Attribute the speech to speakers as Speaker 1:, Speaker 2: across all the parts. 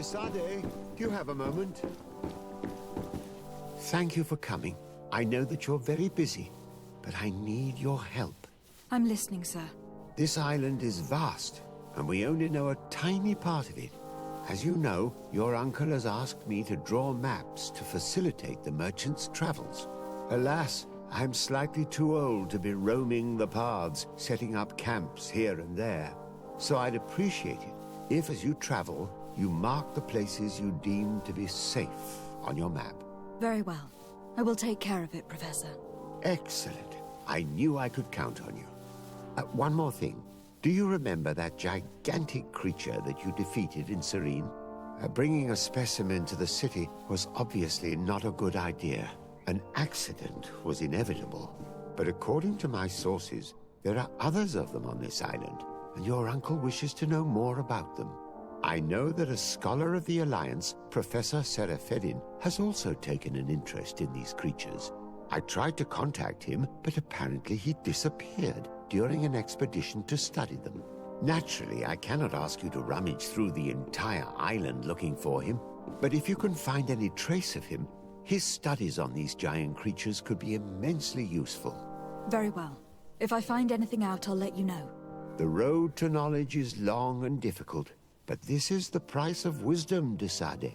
Speaker 1: Desade, do you have a moment? Thank you for coming. I know that you're very busy, but I need your help.
Speaker 2: I'm listening, sir.
Speaker 1: This island is vast, and we only know a tiny part of it. As you know, your uncle has asked me to draw maps to facilitate the merchant's travels. Alas, I'm slightly too old to be roaming the paths, setting up camps here and there. So I'd appreciate it if, as you travel, you mark the places you deem to be safe on your map.
Speaker 2: Very well. I will take care of it, Professor.
Speaker 1: Excellent. I knew I could count on you. One more thing. Do you remember that gigantic creature that you defeated in Serene? Bringing a specimen to the city was obviously not a good idea. An accident was inevitable. But according to my sources, there are others of them on this island, and your uncle wishes to know more about them. I know that a scholar of the Alliance, Professor Serafedin, has also taken an interest in these creatures. I tried to contact him, but apparently he disappeared during an expedition to study them. Naturally, I cannot ask you to rummage through the entire island looking for him, but if you can find any trace of him, his studies on these giant creatures could be immensely useful.
Speaker 2: Very well. If I find anything out, I'll let you know.
Speaker 1: The road to knowledge is long and difficult, but this is the price of wisdom, Desade.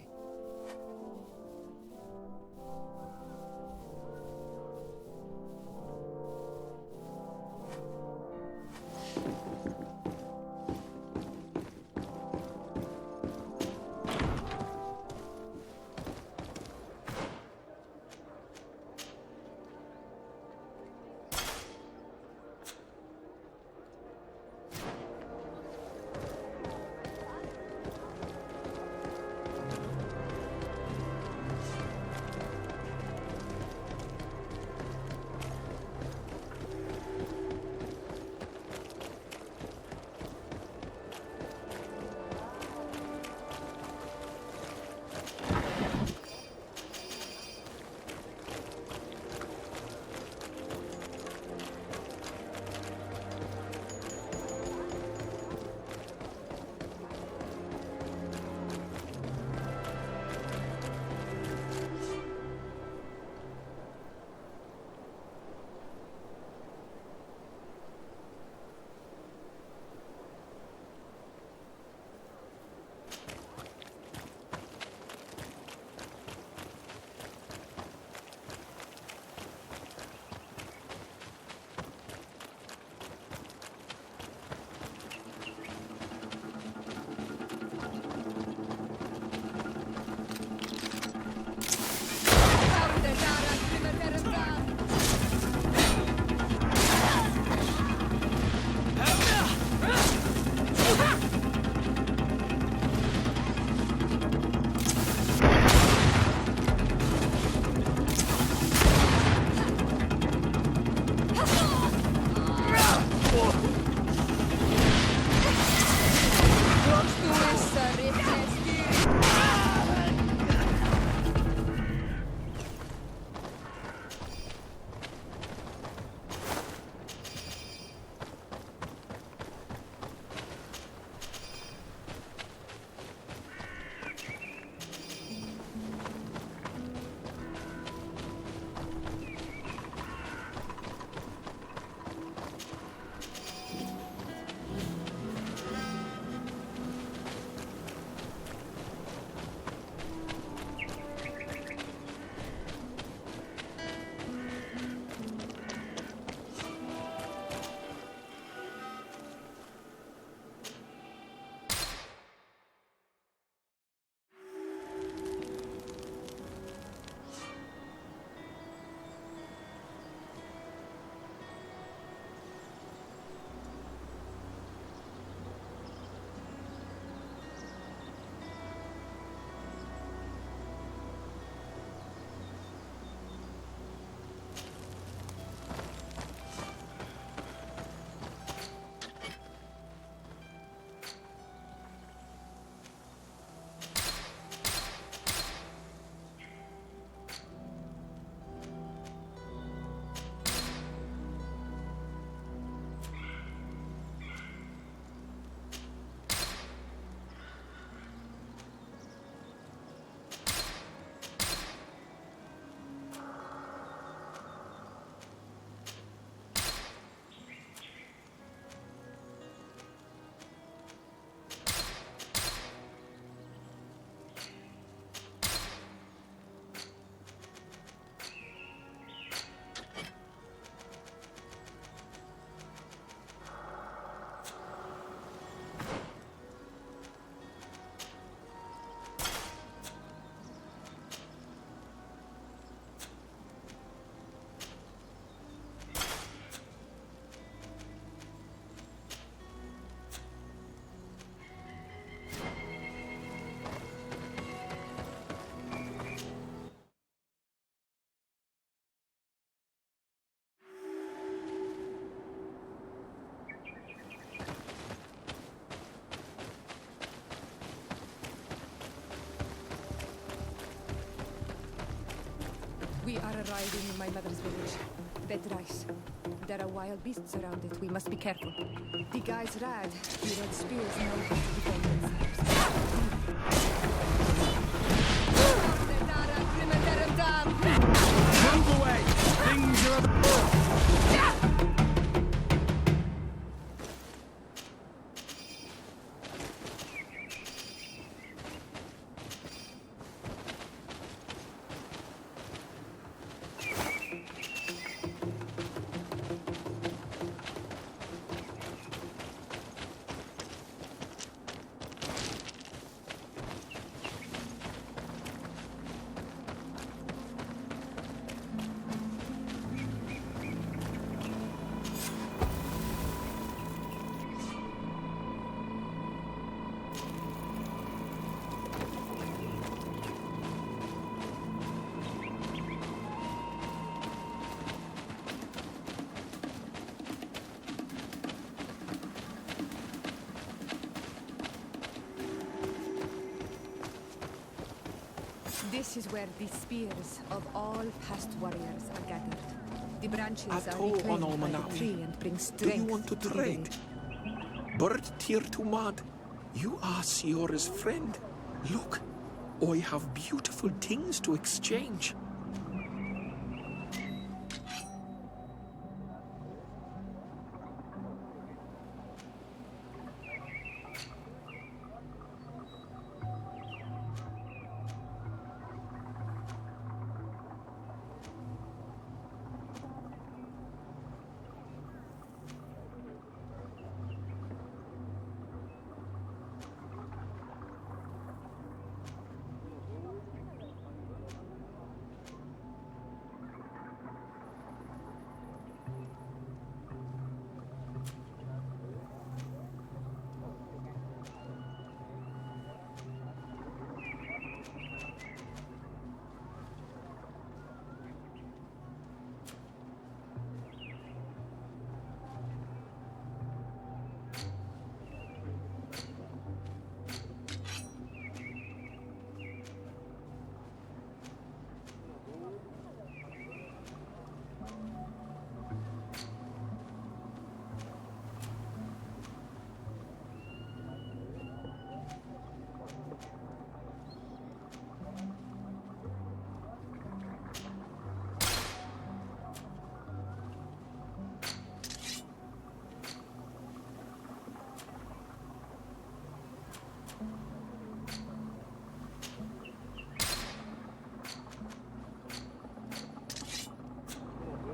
Speaker 3: We are arriving in my mother's village. Bed rice. There are wild beasts around it. We must be careful. The guys rad. The red spears know how to defend themselves.
Speaker 4: Move away! Things are
Speaker 3: This is where the spears of all past warriors are gathered. The branches are
Speaker 5: Ato
Speaker 3: reclaimed
Speaker 5: on
Speaker 3: by the
Speaker 5: Almanawi.
Speaker 3: tree and bring
Speaker 5: Do
Speaker 3: strength
Speaker 5: you want to
Speaker 3: the
Speaker 5: trade?
Speaker 3: living.
Speaker 5: Bird tier to mud. You are Siora's friend. Look, I have beautiful things to exchange.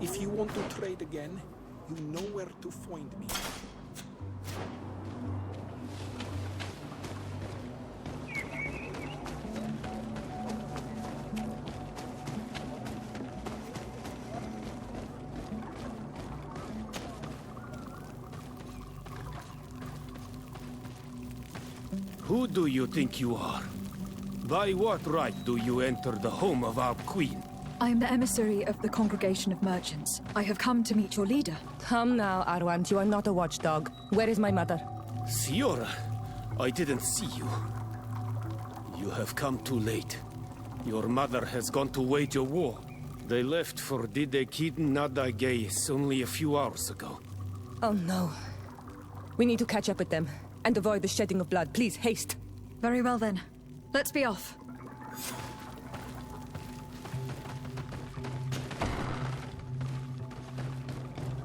Speaker 5: If you want to trade again, you know where to find me.
Speaker 4: Who do you think you are? By what right do you enter the home of our queen?
Speaker 2: I am the emissary of the Congregation of Merchants. I have come to meet your leader.
Speaker 3: Come now, Arwand. You are not a watchdog. Where is my mother?
Speaker 4: Siora, I didn't see you. You have come too late. Your mother has gone to wage a war. They left for Didekid Nadagais only a few hours ago.
Speaker 3: Oh no. We need to catch up with them and avoid the shedding of blood. Please, haste.
Speaker 2: Very well then. Let's be off.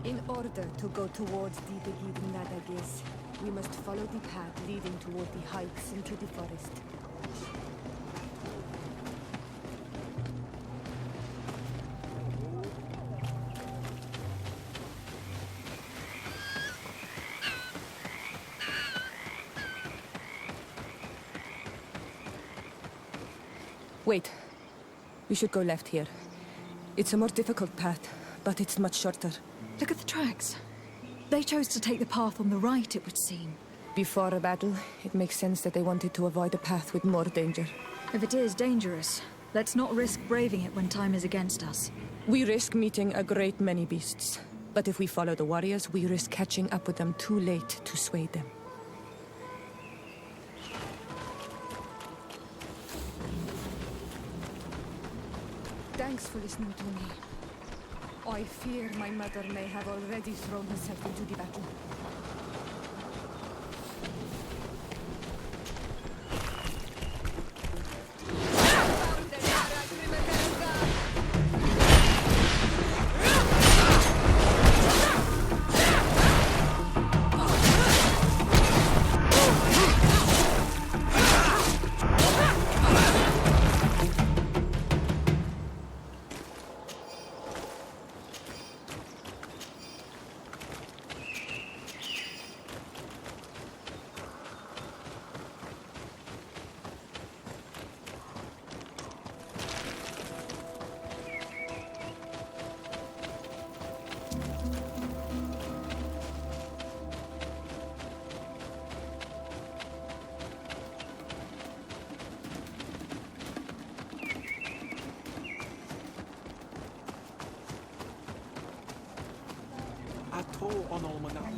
Speaker 3: In order to go towards Didekid Nadagis, we must follow the path leading toward the heights into the forest. Wait. We should go left here. It's a more difficult path, but it's much shorter.
Speaker 2: Look at the tracks. They chose to take the path on the right, it would seem.
Speaker 3: Before a battle, it makes sense that they wanted to avoid a path with more danger.
Speaker 2: If it is dangerous, let's not risk braving it when time is against us.
Speaker 3: We risk meeting a great many beasts. But if we follow the warriors, we risk catching up with them too late to sway them. Thanks for listening to me. I fear my mother may have already thrown herself into the battle.
Speaker 5: Ato on Almanac.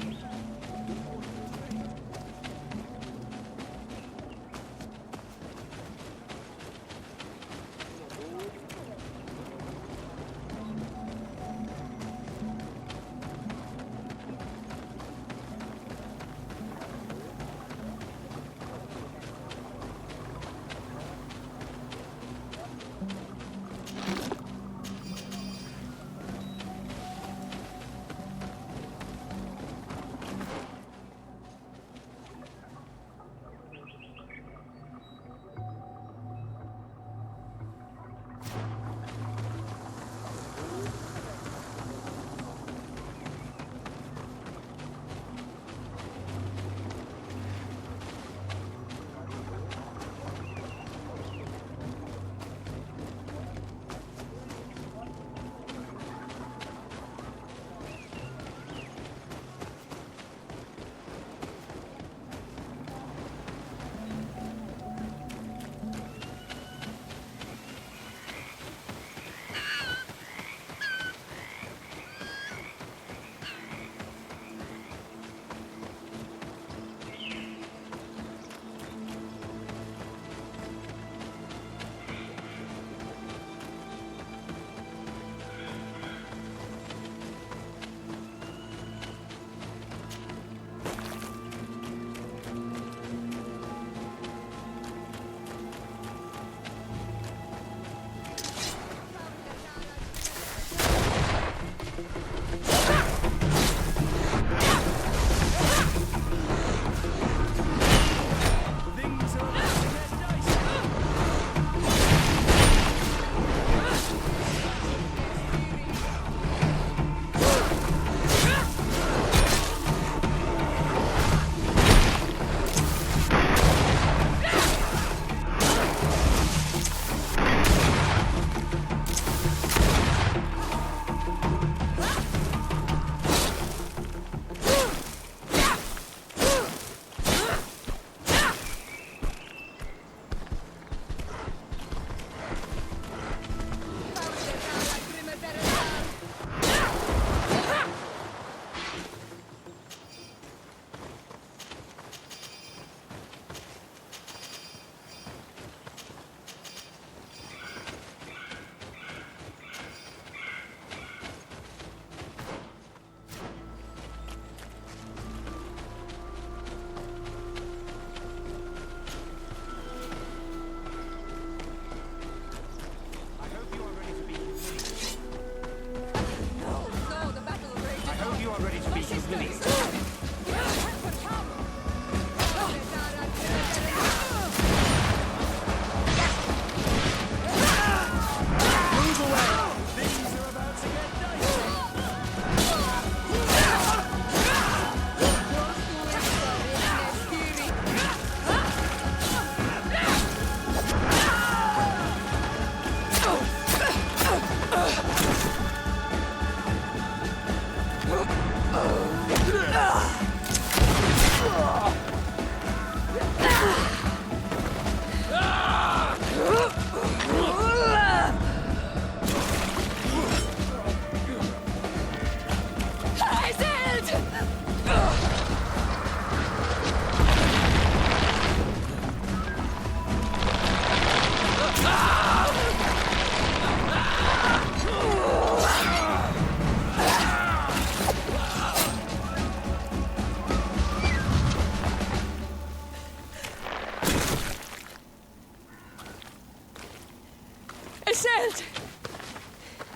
Speaker 3: Iselt!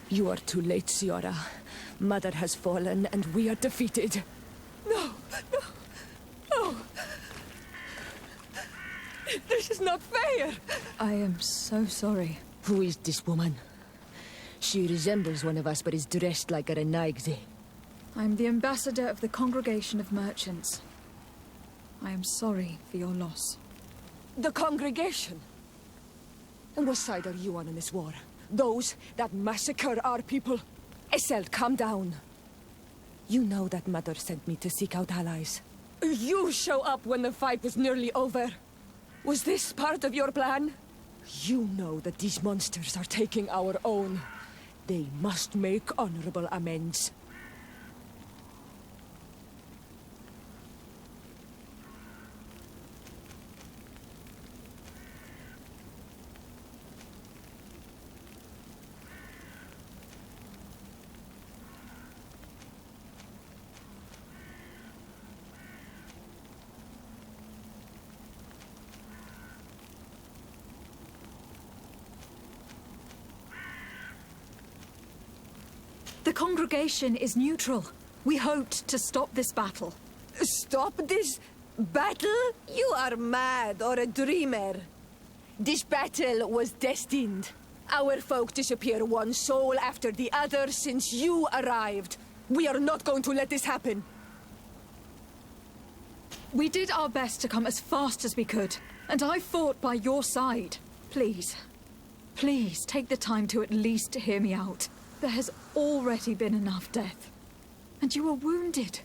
Speaker 3: You are too late, Ciara. Mother has fallen, and we are defeated. No! This is not fair!
Speaker 2: I am so sorry.
Speaker 3: Who is this woman? She resembles one of us, but is dressed like a Renaigze.
Speaker 2: I'm the ambassador of the Congregation of Merchants. I am sorry for your loss.
Speaker 3: The congregation? And what side are you on in this war? Those that massacre our people? Iselt, calm down. You know that Mother sent me to seek out allies. You show up when the fight was nearly over. Was this part of your plan? You know that these monsters are taking our own. They must make honorable amends.
Speaker 2: The Congregation is neutral. We hoped to stop this battle.
Speaker 3: Stop this battle? You are mad or a dreamer. This battle was destined. Our folk disappear one soul after the other since you arrived. We are not going to let this happen.
Speaker 2: We did our best to come as fast as we could, and I fought by your side. Please, please take the time to at least hear me out. There has already been enough death. And you were wounded.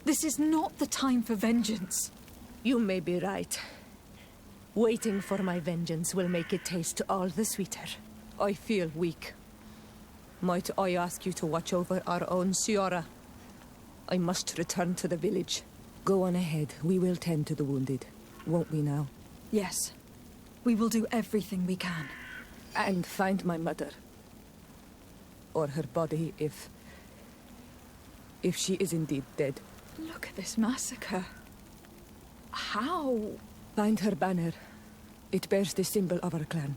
Speaker 2: This is not the time for vengeance.
Speaker 3: You may be right. Waiting for my vengeance will make it taste all the sweeter. I feel weak. Might I ask you to watch over our own Ciara? I must return to the village. Go on ahead. We will tend to the wounded. Won't we now?
Speaker 2: Yes. We will do everything we can.
Speaker 3: And find my mother. Or her body, if she is indeed dead.
Speaker 2: Look at this massacre. How?
Speaker 3: Find her banner. It bears the symbol of our clan.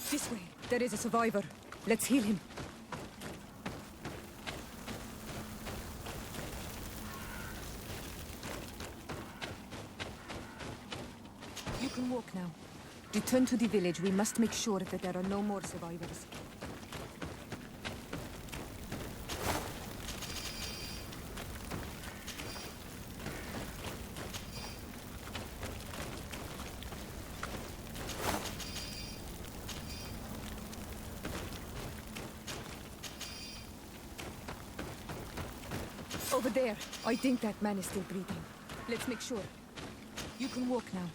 Speaker 3: This way. There is a survivor. Let's heal him. You can walk now. Return to the village. We must make sure that there are no more survivors. Over there. I think that man is still breathing. Let's make sure. You can walk now.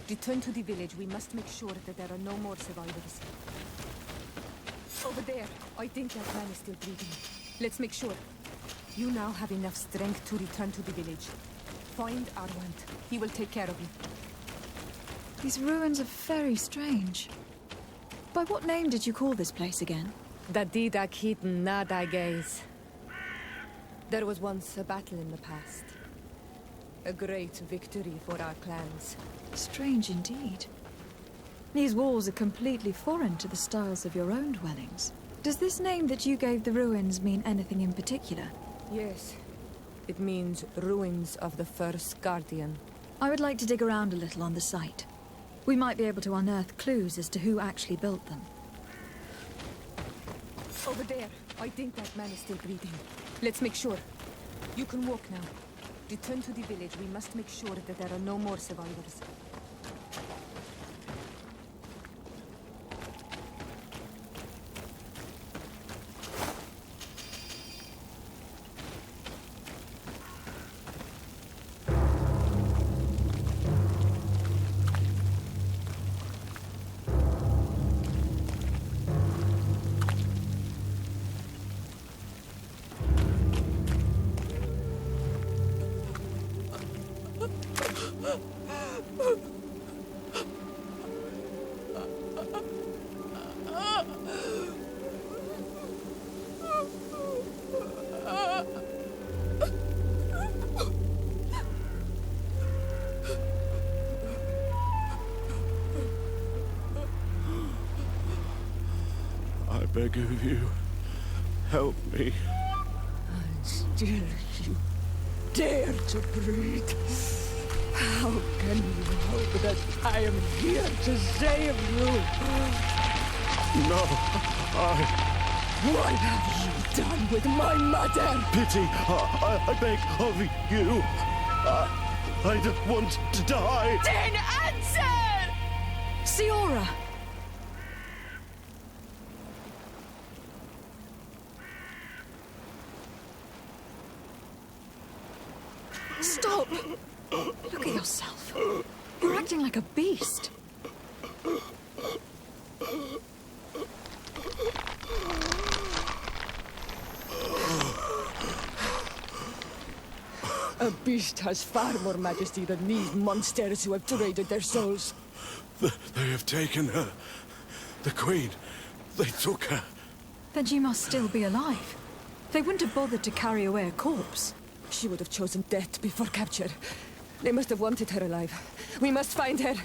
Speaker 3: Return to the village. We must make sure that there are no more survivors. Over there. I think that man is still breathing. Let's make sure. You now have enough strength to return to the village. Find Arwant. He will take care of you.
Speaker 2: These ruins are very strange. By what name did you call this place again?
Speaker 3: Dadida Keaton Nada Gaze. There was once a battle in the past. A great victory for our clans.
Speaker 2: Strange indeed. These walls are completely foreign to the styles of your own dwellings. Does this name that you gave the ruins mean anything in particular?
Speaker 3: Yes. It means ruins of the first Guardian.
Speaker 2: I would like to dig around a little on the site. We might be able to unearth clues as to who actually built them.
Speaker 3: Over there. I think that man is still breathing. Let's make sure. You can walk now. Return to the village. We must make sure that there are no more survivors.
Speaker 6: I beg of you, help me.
Speaker 3: And still you dare to breathe. How can you hope that I am here to save you?
Speaker 6: No,
Speaker 3: What have you done with my mother?
Speaker 6: pity, I beg of you. I don't want to die.
Speaker 3: Then answer!
Speaker 2: Siora! Stop! Look at yourself. You're acting like a beast.
Speaker 3: A beast has far more majesty than these monsters who have traded their souls.
Speaker 6: They have taken her. The Queen. They took her.
Speaker 2: Then she must still be alive. They wouldn't have bothered to carry away a corpse.
Speaker 3: She would have chosen death before capture. They must have wanted her alive. We must find her.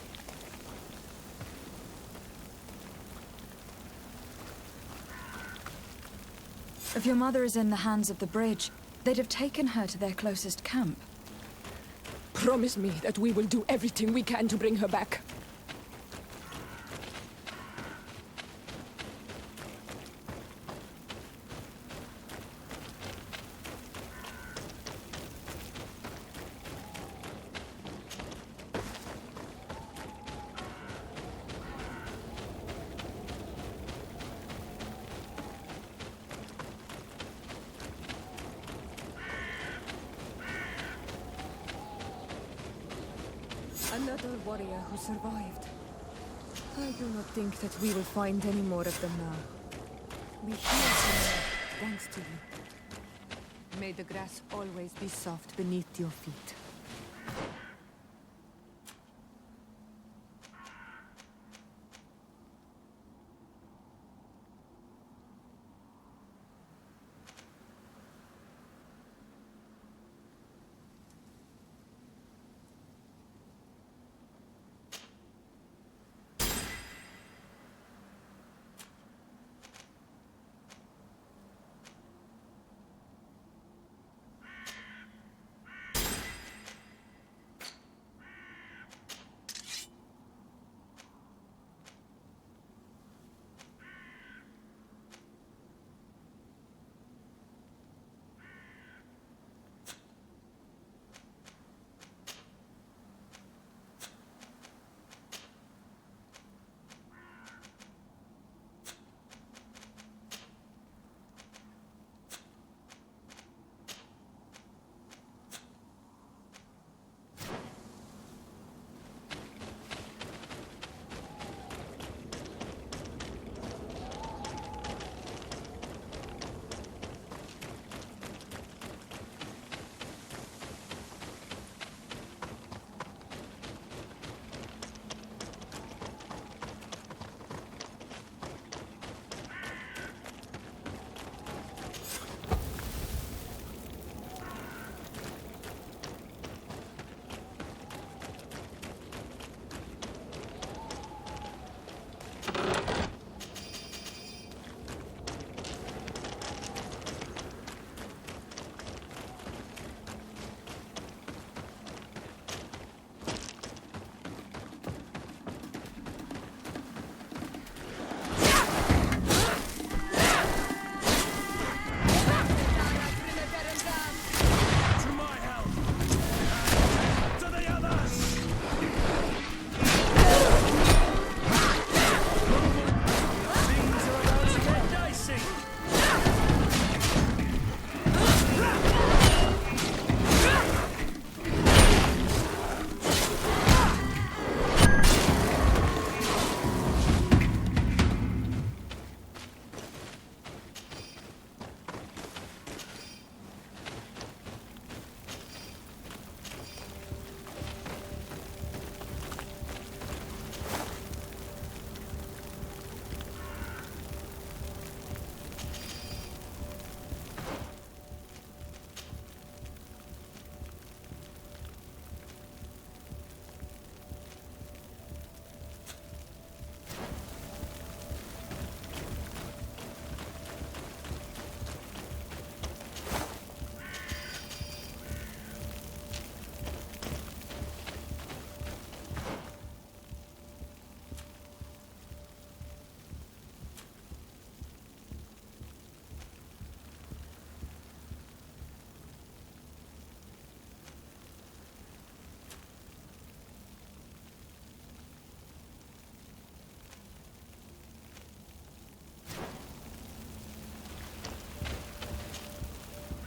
Speaker 2: If your mother is in the hands of the bridge, they'd have taken her to their closest camp.
Speaker 3: Promise me that we will do everything we can to bring her back. Another warrior who survived. I do not think that we will find any more of them now. We heal them thanks to you. May the grass always be soft beneath your feet.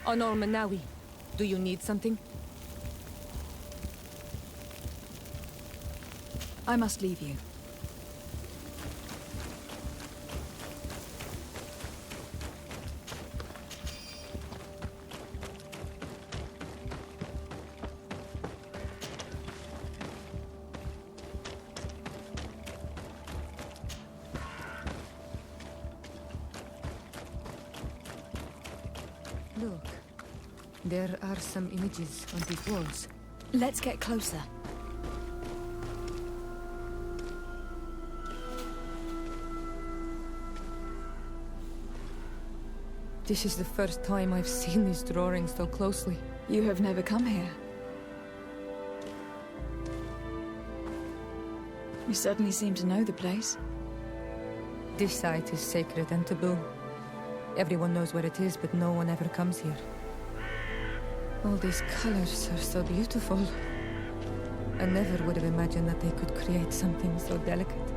Speaker 3: Honor Manawi, do you need something?
Speaker 2: I must leave you.
Speaker 3: Look, there are some images on these walls.
Speaker 2: Let's get closer.
Speaker 3: This is the first time I've seen these drawings so closely.
Speaker 2: You have never come here. You certainly seem to know the place.
Speaker 3: This site is sacred and taboo. Everyone knows where it is, but no one ever comes here. All these colors are so beautiful. I never would have imagined that they could create something so delicate.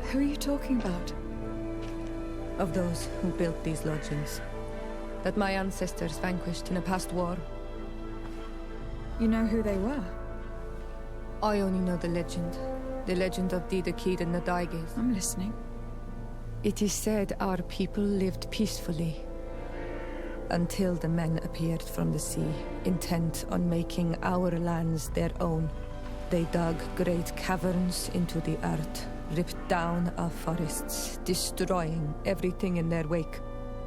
Speaker 2: Who are you talking about?
Speaker 3: Of those who built these lodgings, that my ancestors vanquished in a past war.
Speaker 2: You know who they were?
Speaker 3: I only know the legend of Didakid and Nadaiges.
Speaker 2: I'm listening.
Speaker 3: It is said our people lived peacefully until the men appeared from the sea, intent on making our lands their own. They dug great caverns into the earth, ripped down our forests, destroying everything in their wake.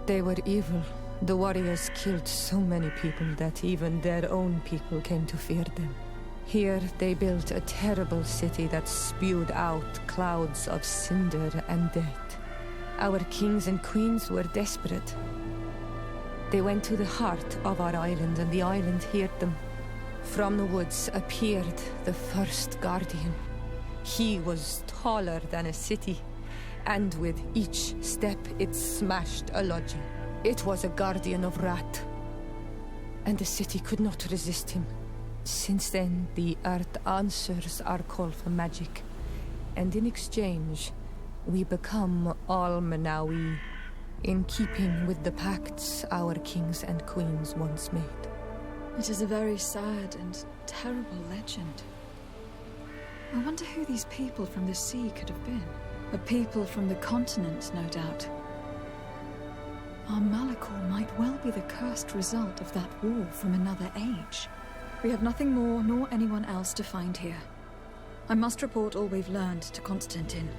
Speaker 3: They were evil. The warriors killed so many people that even their own people came to fear them. Here they built a terrible city that spewed out clouds of cinder and death. Our kings and queens were desperate. They went to the heart of our island, and the island heard them. From the woods appeared the first guardian. He was taller than a city, and with each step it smashed a lodging. It was a guardian of Rat, and the city could not resist him. Since then, the earth answers our call for magic, and in exchange, we become all Manawi, in keeping with the pacts our kings and queens once made.
Speaker 2: It is a very sad and terrible legend. I wonder who these people from the sea could have been. A people from the continent, no doubt. Our Malachor might well be the cursed result of that war from another age. We have nothing more nor anyone else to find here. I must report all we've learned to Constantine.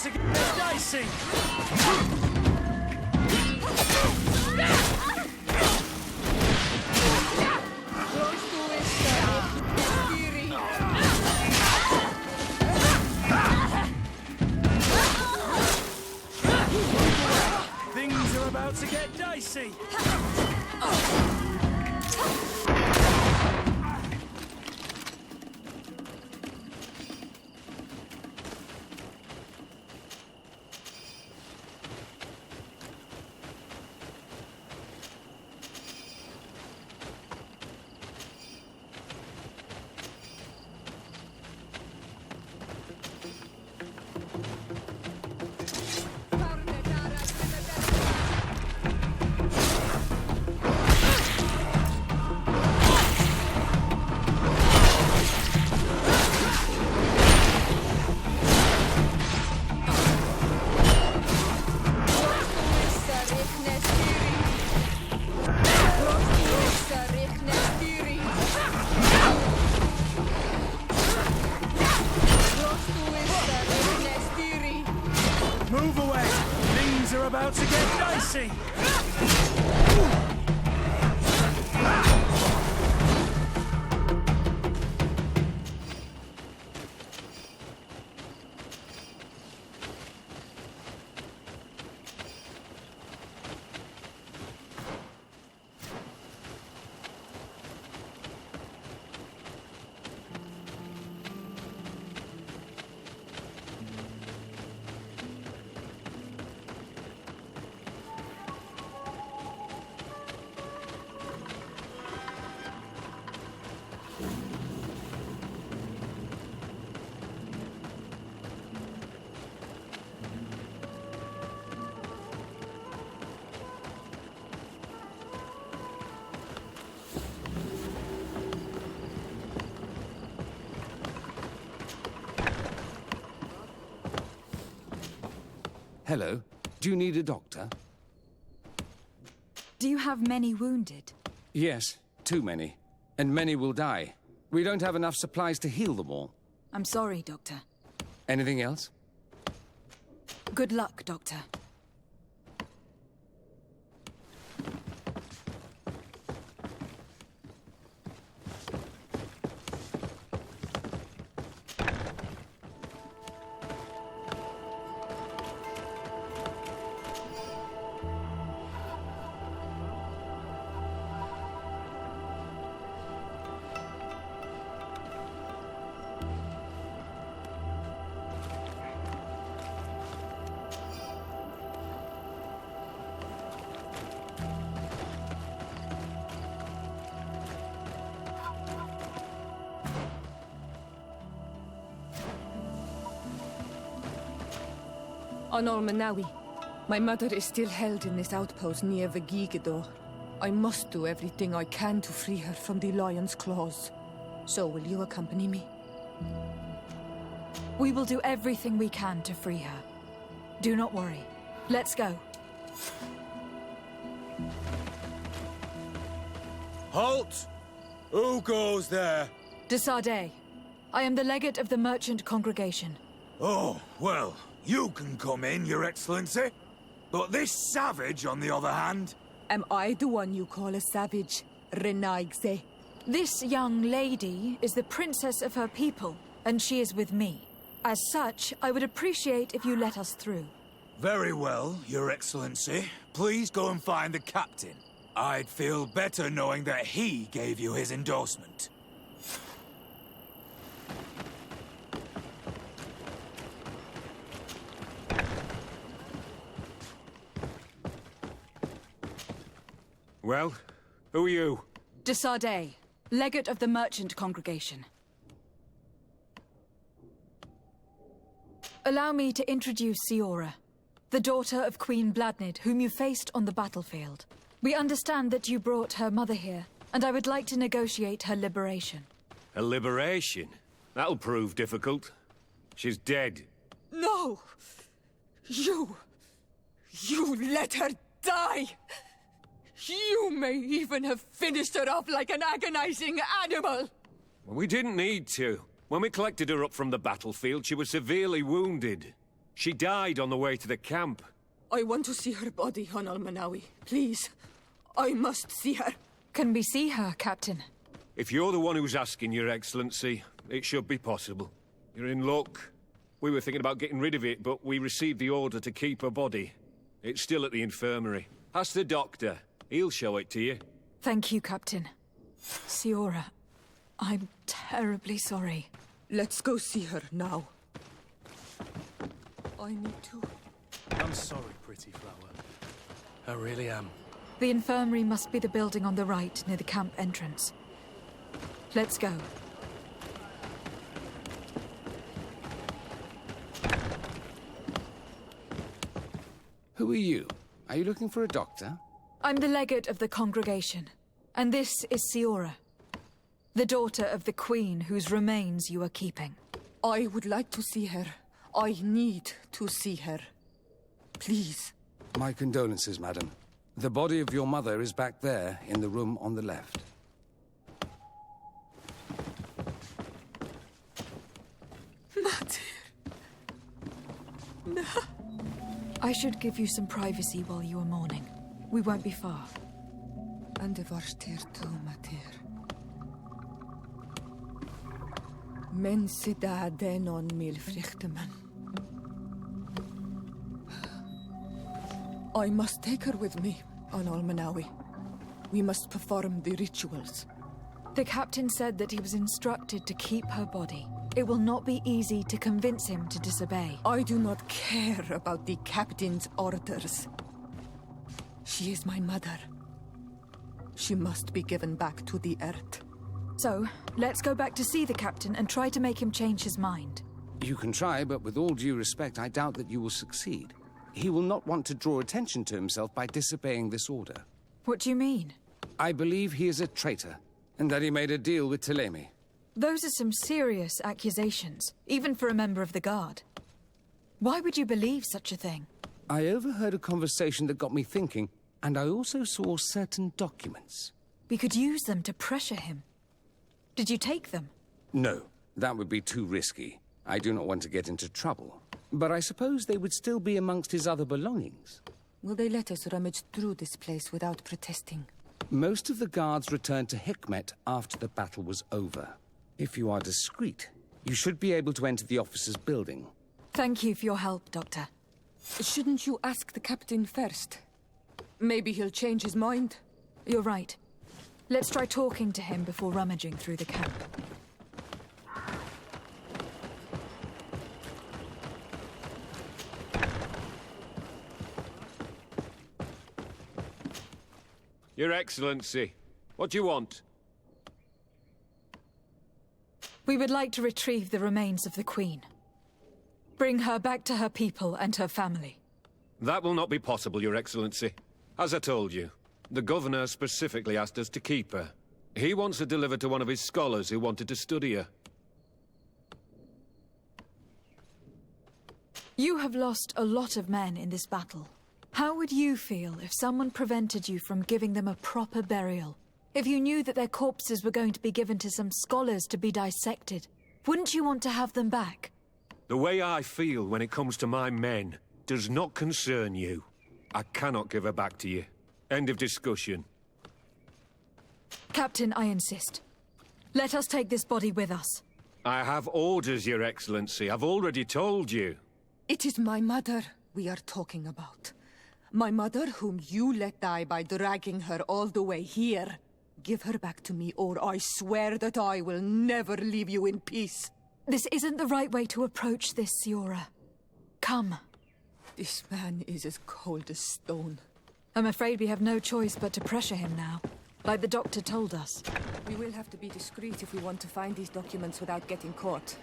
Speaker 7: To get dicey. Things are about to get dicey. Move away! Things are about to get dicey!
Speaker 8: Hello. Do you need a doctor?
Speaker 2: Do you have many wounded?
Speaker 8: Yes, too many. And many will die. We don't have enough supplies to heal them all.
Speaker 2: I'm sorry, Doctor.
Speaker 8: Anything else?
Speaker 2: Good luck, Doctor.
Speaker 3: Honor Manawi, my mother is still held in this outpost near Vegigador. I must do everything I can to free her from the lion's claws. So will you accompany me?
Speaker 2: We will do everything we can to free her. Do not worry. Let's go.
Speaker 7: Halt! Who goes there?
Speaker 2: De Sardet. I am the legate of the merchant congregation.
Speaker 9: Oh, well, you can come in, Your Excellency. But this savage, on the other hand...
Speaker 3: Am I the one you call a savage, Renaigze?
Speaker 2: This young lady is the princess of her people, and she is with me. As such, I would appreciate if you let us through.
Speaker 9: Very well, Your Excellency. Please go and find the captain. I'd feel better knowing that he gave you his endorsement.
Speaker 7: Well, who are you?
Speaker 2: De Sardet, legate of the merchant congregation. Allow me to introduce Siora, the daughter of Queen Bladnid, whom you faced on the battlefield. We understand that you brought her mother here, and I would like to negotiate her liberation.
Speaker 6: A liberation? That'll prove difficult. She's dead.
Speaker 3: No! You let her die! You may even have finished her off like an agonizing animal!
Speaker 6: Well, we didn't need to. When we collected her up from the battlefield, she was severely wounded. She died on the way to the camp.
Speaker 3: I want to see her body, Honor Manawi. Please. I must see her.
Speaker 2: Can we see her, Captain?
Speaker 6: If you're the one who's asking, Your Excellency, it should be possible. You're in luck. We were thinking about getting rid of it, but we received the order to keep her body. It's still at the infirmary. Ask the doctor. He'll show it to you.
Speaker 2: Thank you, Captain. Siora, I'm terribly sorry.
Speaker 3: Let's go see her now. I need to...
Speaker 7: I'm sorry, pretty flower. I really am.
Speaker 2: The infirmary must be the building on the right, near the camp entrance. Let's go.
Speaker 8: Who are you? Are you looking for a doctor?
Speaker 2: I'm the legate of the congregation, and this is Siora, the daughter of the queen whose remains you are keeping.
Speaker 3: I would like to see her. I need to see her. Please.
Speaker 8: My condolences, madam. The body of your mother is back there, in the room on the left.
Speaker 3: Mother. No.
Speaker 2: I should give you some privacy while you are mourning. We won't be far.
Speaker 3: And de varstir tu mater. Men sida denon mil frichteman. I must take her with me on Almanawi. We must perform the rituals.
Speaker 2: The captain said that he was instructed to keep her body. It will not be easy to convince him to disobey.
Speaker 3: I do not care about the captain's orders. She is my mother. She must be given back to the earth.
Speaker 2: So, let's go back to see the captain and try to make him change his mind.
Speaker 8: You can try, but with all due respect, I doubt that you will succeed. He will not want to draw attention to himself by disobeying this order.
Speaker 2: What do you mean?
Speaker 8: I believe he is a traitor, and that he made a deal with Telemi.
Speaker 2: Those are some serious accusations, even for a member of the Guard. Why would you believe such a thing?
Speaker 8: I overheard a conversation that got me thinking, and I also saw certain documents.
Speaker 2: We could use them to pressure him. Did you take them?
Speaker 8: No, that would be too risky. I do not want to get into trouble. But I suppose they would still be amongst his other belongings.
Speaker 3: Will they let us rummage through this place without protesting?
Speaker 8: Most of the guards returned to Hikmet after the battle was over. If you are discreet, you should be able to enter the officers' building.
Speaker 2: Thank you for your help, Doctor.
Speaker 3: Shouldn't you ask the captain first? Maybe he'll change his mind.
Speaker 2: You're right. Let's try talking to him before rummaging through the camp.
Speaker 6: Your Excellency, what do you want?
Speaker 2: We would like to retrieve the remains of the Queen. Bring her back to her people and her family.
Speaker 6: That will not be possible, Your Excellency. As I told you, the Governor specifically asked us to keep her. He wants her delivered to one of his scholars who wanted to study her.
Speaker 2: You have lost a lot of men in this battle. How would you feel if someone prevented you from giving them a proper burial? If you knew that their corpses were going to be given to some scholars to be dissected, wouldn't you want to have them back?
Speaker 6: The way I feel when it comes to my men does not concern you. I cannot give her back to you. End of discussion.
Speaker 2: Captain, I insist. Let us take this body with us.
Speaker 6: I have orders, Your Excellency. I've already told you.
Speaker 3: It is my mother we are talking about. My mother, whom you let die by dragging her all the way here. Give her back to me, or I swear that I will never leave you in peace.
Speaker 2: This isn't the right way to approach this, Siora. Come.
Speaker 3: This man is as cold as stone.
Speaker 2: I'm afraid we have no choice but to pressure him now, like the doctor told us.
Speaker 3: We will have to be discreet if we want to find these documents without getting caught.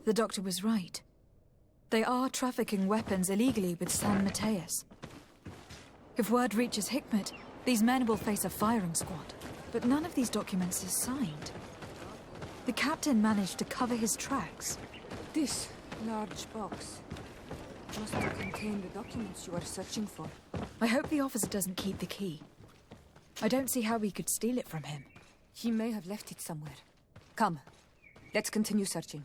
Speaker 2: The doctor was right. They are trafficking weapons illegally with San Mateus. If word reaches Hikmet, these men will face a firing squad. But none of these documents is signed. The captain managed to cover his tracks.
Speaker 3: This large box must contain the documents you are searching for.
Speaker 2: I hope the officer doesn't keep the key. I don't see how we could steal it from him.
Speaker 3: He may have left it somewhere. Come, let's continue searching.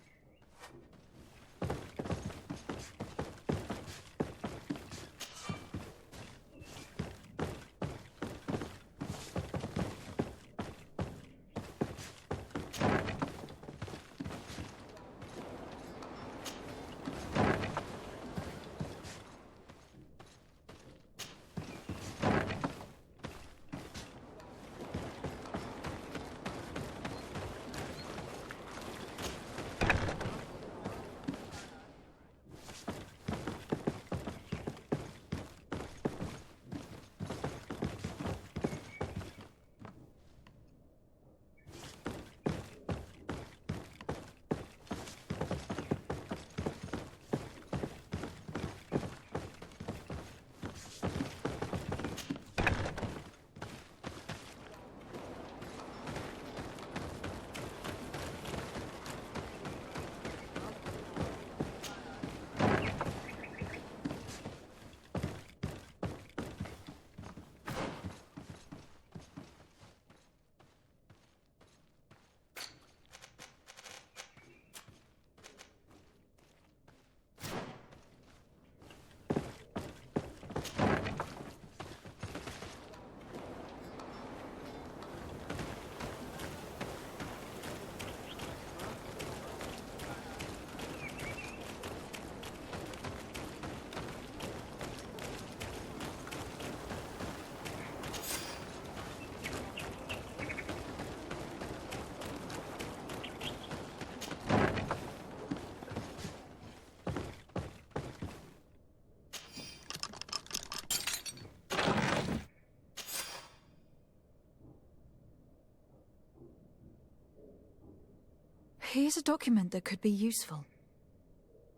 Speaker 2: Here's a document that could be useful.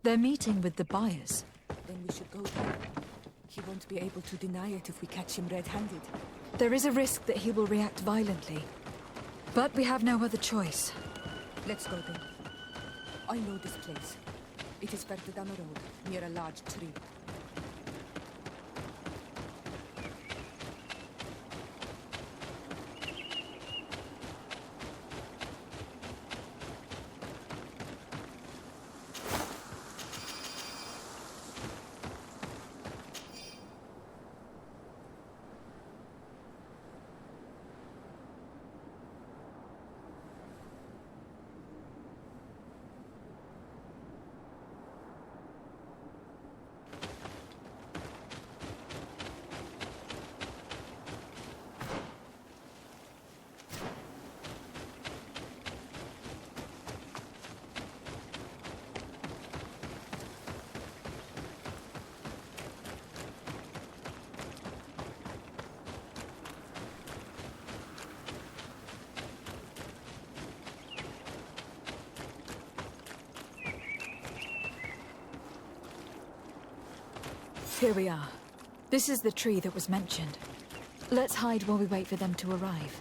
Speaker 2: They're meeting with the buyers.
Speaker 3: Then we should go there. He won't be able to deny it if we catch him red-handed.
Speaker 2: There is a risk that he will react violently. But we have no other choice.
Speaker 3: Let's go then. I know this place. It is further down the road, near a large tree.
Speaker 2: Here we are. This is the tree that was mentioned. Let's hide while we wait for them to arrive.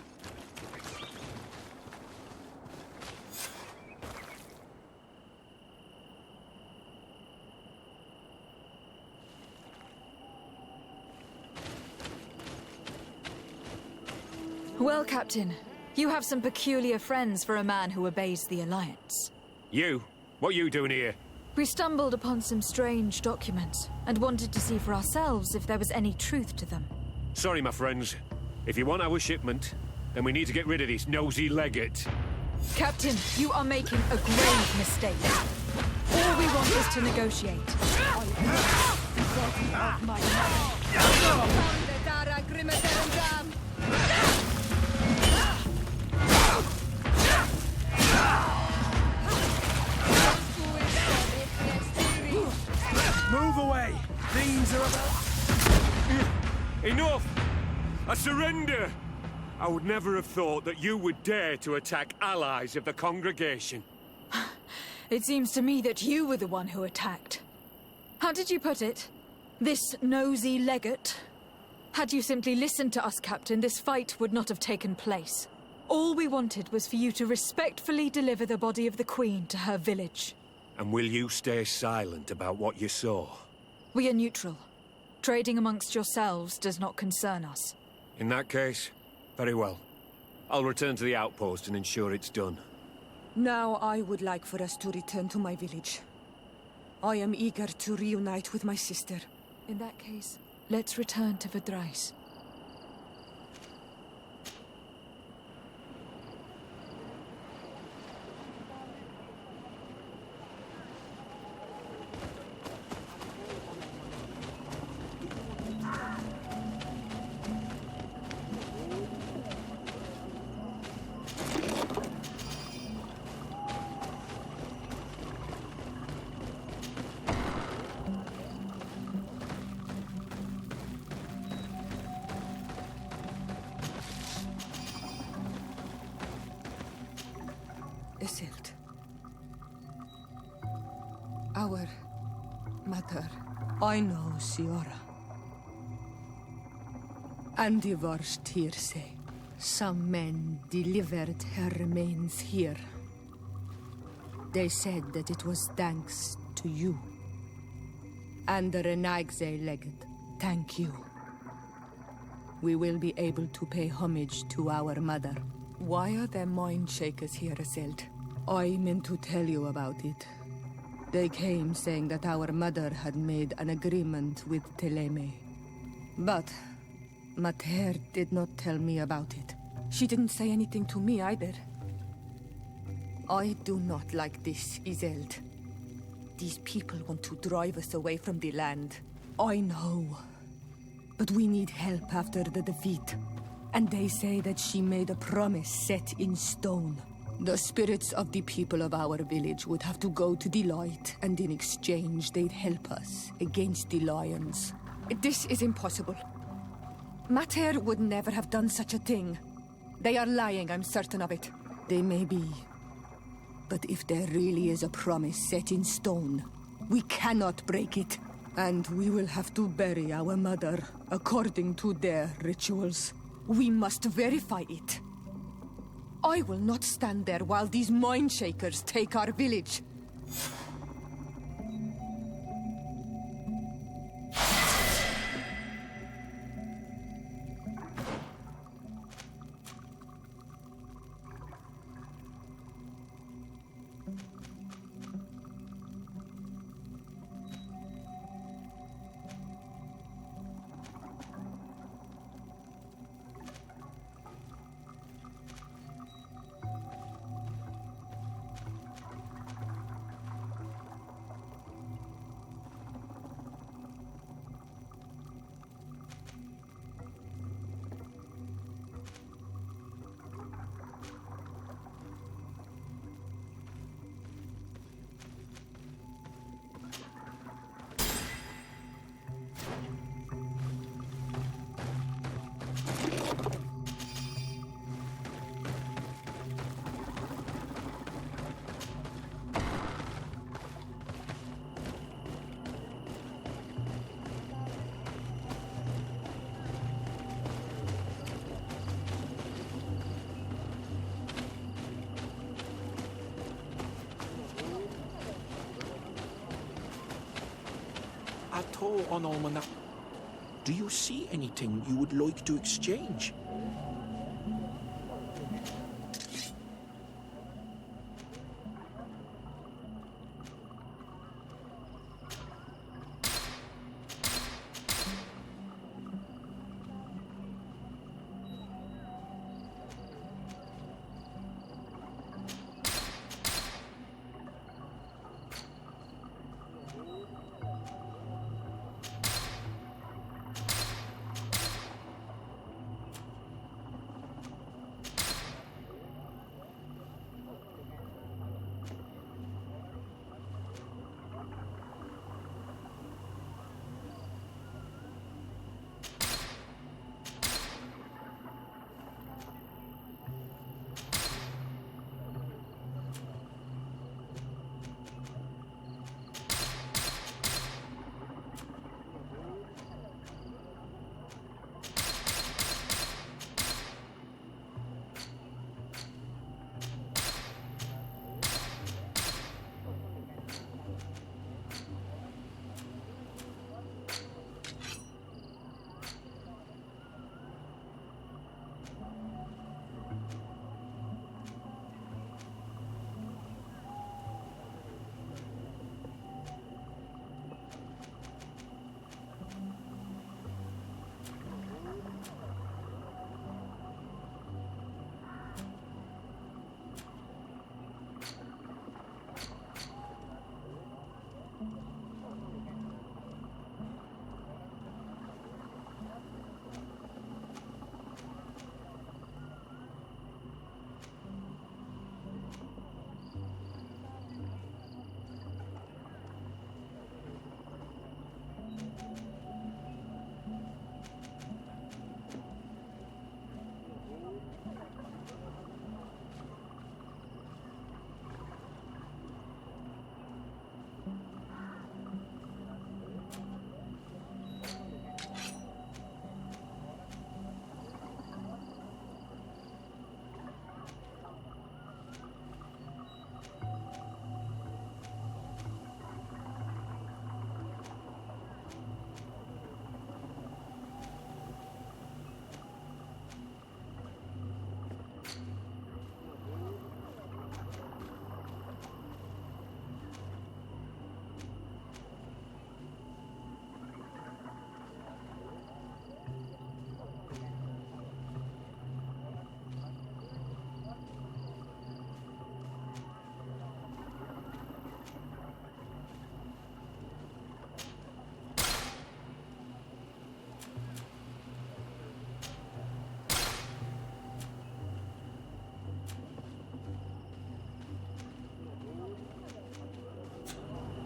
Speaker 2: Well, Captain, you have some peculiar friends for a man who obeys the Alliance.
Speaker 6: You? What are you doing here?
Speaker 2: We stumbled upon some strange documents and wanted to see for ourselves if there was any truth to them.
Speaker 6: Sorry, my friends. If you want our shipment, then we need to get rid of this nosy legate.
Speaker 2: Captain, you are making a grave mistake. All we want is to negotiate.
Speaker 9: Move away! Things are about...
Speaker 6: Enough! I surrender! I would never have thought that you would dare to attack allies of the congregation.
Speaker 2: It seems to me that you were the one who attacked. How did you put it? This nosy legate? Had you simply listened to us, Captain, this fight would not have taken place. All we wanted was for you to respectfully deliver the body of the Queen to her village.
Speaker 6: And will you stay silent about what you saw?
Speaker 2: We are neutral. Trading amongst yourselves does not concern us.
Speaker 6: In that case, very well. I'll return to the outpost and ensure it's done.
Speaker 3: Now I would like for us to return to my village. I am eager to reunite with my sister.
Speaker 2: In that case, let's return to Verdrais.
Speaker 3: Isildt. Our mother. I know, Siora. And the worst here say. Some men delivered her remains here. They said that it was thanks to you. And the Renagze legate. Thank you. We will be able to pay homage to our mother. Why are there mind shakers here, Isildt? I meant to tell you about it. They came saying that our mother had made an agreement with Teleme. But Mater did not tell me about it. She didn't say anything to me either. I do not like this, Isildt. These people want to drive us away from the land. I know. But we need help after the defeat. And they say that she made a promise set in stone. The spirits of the people of our village would have to go to the light, and in exchange they'd help us against the lions. This is impossible. Mater would never have done such a thing. They are lying, I'm certain of it. They may be. But if there really is a promise set in stone, we cannot break it. And we will have to bury our mother according to their rituals. We must verify it. I will not stand there while these mind shakers take our village.
Speaker 5: Ato on Almanac. Do you see anything you would like to exchange?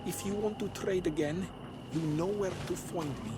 Speaker 5: If you want to trade again, you know where to find me.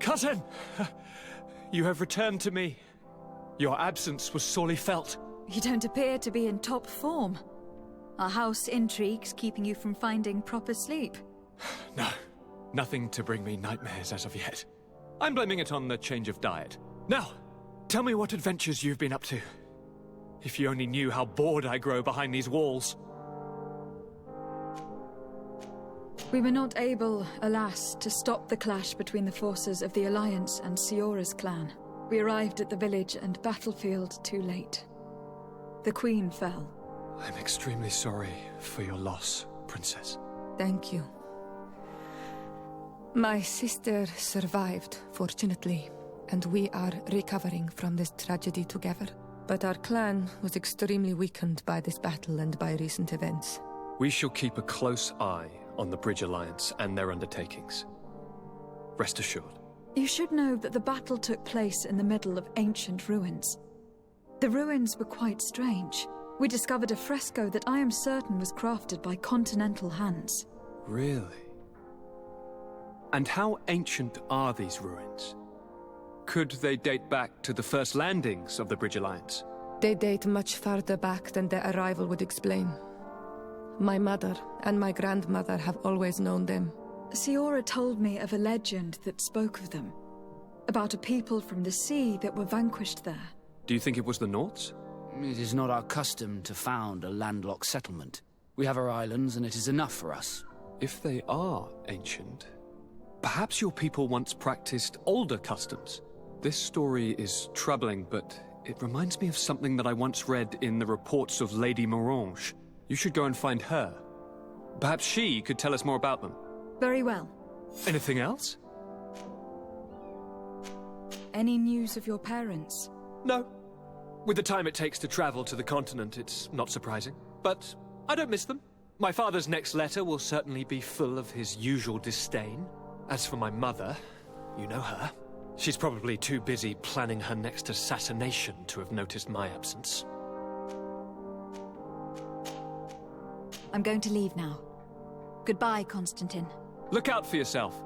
Speaker 7: Cousin! You have returned to me. Your absence was sorely felt.
Speaker 2: You don't appear to be in top form. Are house intrigues keeping you from finding proper sleep?
Speaker 7: No, nothing to bring me nightmares as of yet. I'm blaming it on the change of diet. Now, tell me what adventures you've been up to. If you only knew how bored I grow behind these walls.
Speaker 2: We were not able, alas, to stop the clash between the forces of the Alliance and Siora's clan. We arrived at the village and battlefield too late. The Queen fell.
Speaker 7: I'm extremely sorry for your loss, Princess.
Speaker 3: Thank you. My sister survived, fortunately, and we are recovering from this tragedy together. But our clan was extremely weakened by this battle and by recent events.
Speaker 7: We shall keep a close eye on the Bridge Alliance and their undertakings. Rest assured.
Speaker 2: You should know that the battle took place in the middle of ancient ruins. The ruins were quite strange. We discovered a fresco that I am certain was crafted by continental hands.
Speaker 7: Really? And how ancient are these ruins? Could they date back to the first landings of the Bridge Alliance?
Speaker 3: They date much farther back than their arrival would explain. My mother and my grandmother have always known them.
Speaker 2: Siora told me of a legend that spoke of them. About a people from the sea that were vanquished there.
Speaker 7: Do you think it was the Nauts?
Speaker 10: It is not our custom to found a landlocked settlement. We have our islands, and it is enough for us.
Speaker 7: If they are ancient, perhaps your people once practiced older customs. This story is troubling, but it reminds me of something that I once read in the reports of Lady Morange. You should go and find her. Perhaps she could tell us more about them.
Speaker 2: Very well.
Speaker 7: Anything else?
Speaker 2: Any news of your parents?
Speaker 7: No. With the time it takes to travel to the continent, it's not surprising. But I don't miss them. My father's next letter will certainly be full of his usual disdain. As for my mother, you know her. She's probably too busy planning her next assassination to have noticed my absence.
Speaker 2: I'm going to leave now. Goodbye, Constantine.
Speaker 7: Look out for yourself.